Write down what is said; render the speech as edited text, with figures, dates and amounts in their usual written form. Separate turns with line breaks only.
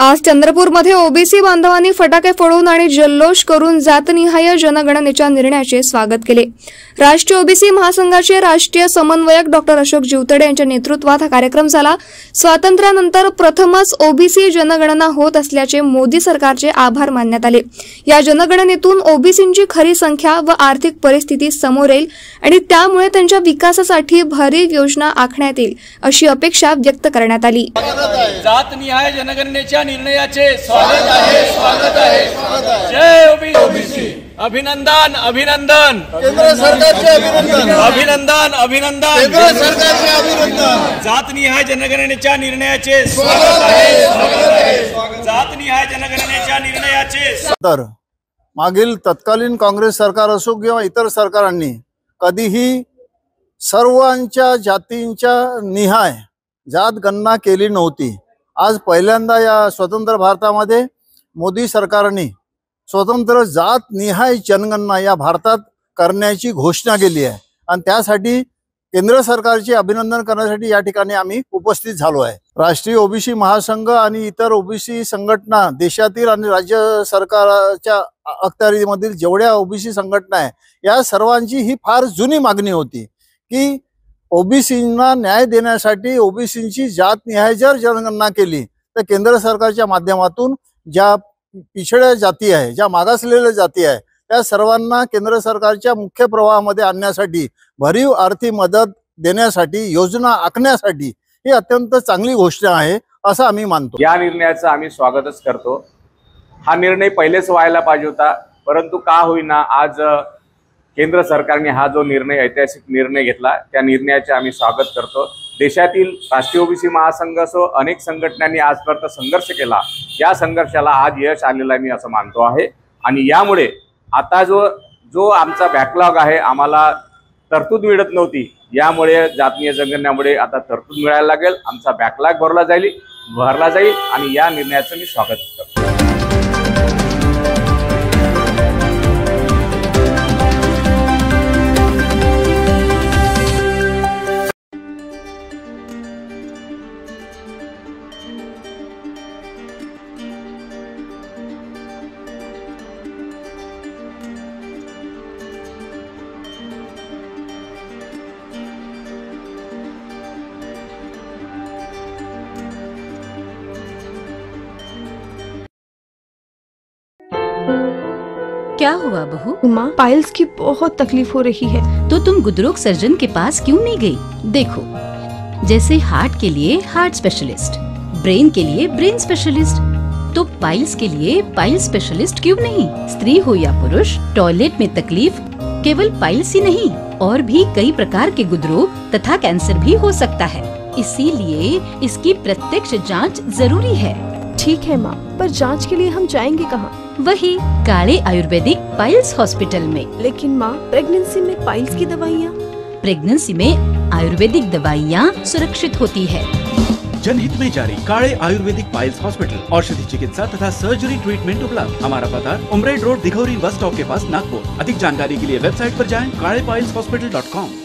आज चंद्रपूरमध्ये ओबीसी बांधवांनी फटाके फोडून आणि जल्लोष करून जातनिहाय जनगणनेच्या निर्णयाचे स्वागत केले। राष्ट्रीय ओबीसी महासंघाचे राष्ट्रीय समन्वयक डॉक्टर अशोक जीवतडे यांच्या नेतृत्वात हा कार्यक्रम झाला। स्वातंत्र्यानंतर प्रथमच ओबीसी जनगणना होत असल्याचे मोदी सरकारचे आभार मानण्यात आले। या जनगणनेतून ओबीसींची खरी संख्या व आर्थिक परिस्थिती समोर येईल आणि त्यामुळे त्यांच्या विकासासाठी भरीव योजना आखण्यात येईल अशी अपेक्षा व्यक्त करण्यात आली।
जातनिहाय जनगणनेच्या निर्णयाचे स्वागत आहे। जय ओबीसी। अभिनंदन अभिनंदन
केंद्र सरकारचे
अभिनंदन
केंद्र सरकारचे अभिनंदन।
जातनिहाय जनगणनेच्या निर्णयाचे स्वागत आहे। जातनिहाय जनगणनेच्या निर्णयाचे
तर मागील तत्कालीन काँग्रेस सरकार असो किंवा इतर सरकारांनी कधीही सर्वांच्या जातींच्या निहाय जात गणना केली नव्हती। आज पहिल्यांदा या स्वतंत्र भारतामध्ये मोदी सरकारने स्वतंत्र जात निहाय जनगणना या भारतात करण्याची घोषणा केली आहे आणि त्यासाठी केंद्र सरकारचे अभिनंदन करण्यासाठी या ठिकाणी आम्ही उपस्थित झालो आहे। राष्ट्रीय ओबीसी महासंघ आणि इतर ओबीसी संघटना देशातील आणि राज्य सरकारच्या अखत्यारीमधील जेवढ्या ओबीसी संघटना आहे या सर्वांची ही फार जुनी मागणी होती की ओबीसींना न्याय देण्यासाठी ओबीसींची जात निहाय जर जनगणना केली तर केंद्र सरकारच्या माध्यमातून ज्या पिछड्या जाती आहे, ज्या मागासलेल्या जाती आहे त्या सर्वांना केंद्र सरकारच्या मुख्य प्रवाहामध्ये आणण्यासाठी भरीव आर्थिक मदत देण्यासाठी योजना आखण्यासाठी ही अत्यंत चांगली घोषणा आहे असं आम्ही मानतो।
या निर्णयाचं आम्ही स्वागतच करतो। हा निर्णय पहिलेच व्हायला पाहिजे होता, परंतु का होईना आज केंद्र सरकारने हा जो निर्णय ऐतिहासिक निर्णय घेतला त्या निर्णयाचे आम्ही स्वागत करतो। देशातील राष्ट्रीय ओबीसी महासंघ असो अनेक संघटनांनी आजपर्यंत संघर्ष केला, या संघर्षाला आज यश आलेलं आहे मी असं मानतो आहे। आणि यामुळे आता जो आमचा बॅकलॉग आहे, आम्हाला तरतूद मिळत नव्हती, यामुळे जातीय जनगणनेमुळे आता तरतूद मिळायला लागेल, आमचा बॅकलॉग भरला जाईल आणि या निर्णयाचं मी स्वागत करतो।
क्या हुआ बहू?
माँ, पाइल्स की बहुत तकलीफ हो रही है।
तो तुम गुदरोग सर्जन के पास क्यों नहीं गई? देखो, जैसे हार्ट के लिए हार्ट स्पेशलिस्ट, ब्रेन के लिए ब्रेन स्पेशलिस्ट, तो पाइल्स के लिए पाइल स्पेशलिस्ट क्यों नहीं? स्त्री हो या पुरुष, टॉयलेट में तकलीफ केवल पाइल्स ही नहीं और भी कई प्रकार के गुदरोग तथा कैंसर भी हो सकता है, इसीलिए इसकी प्रत्यक्ष जांच जरूरी है।
ठीक है माँ, पर जांच के लिए हम जाएंगे कहाँ?
वही काले आयुर्वेदिक पाइल्स हॉस्पिटल में।
लेकिन माँ, प्रेगनेंसी में पाइल्स की दवाइयाँ?
प्रेगनेंसी में आयुर्वेदिक दवाइयाँ सुरक्षित होती है।
जनहित में जारी काले आयुर्वेदिक पाइल्स हॉस्पिटल, औषधि चिकित्सा तथा सर्जरी ट्रीटमेंट उपलब्ध। हमारा पता उमरेड रोड, दिघौरी बस स्टॉप के पास, नागपुर। अधिक जानकारी के लिए वेबसाइट पर जाएं kalepileshhospital.com।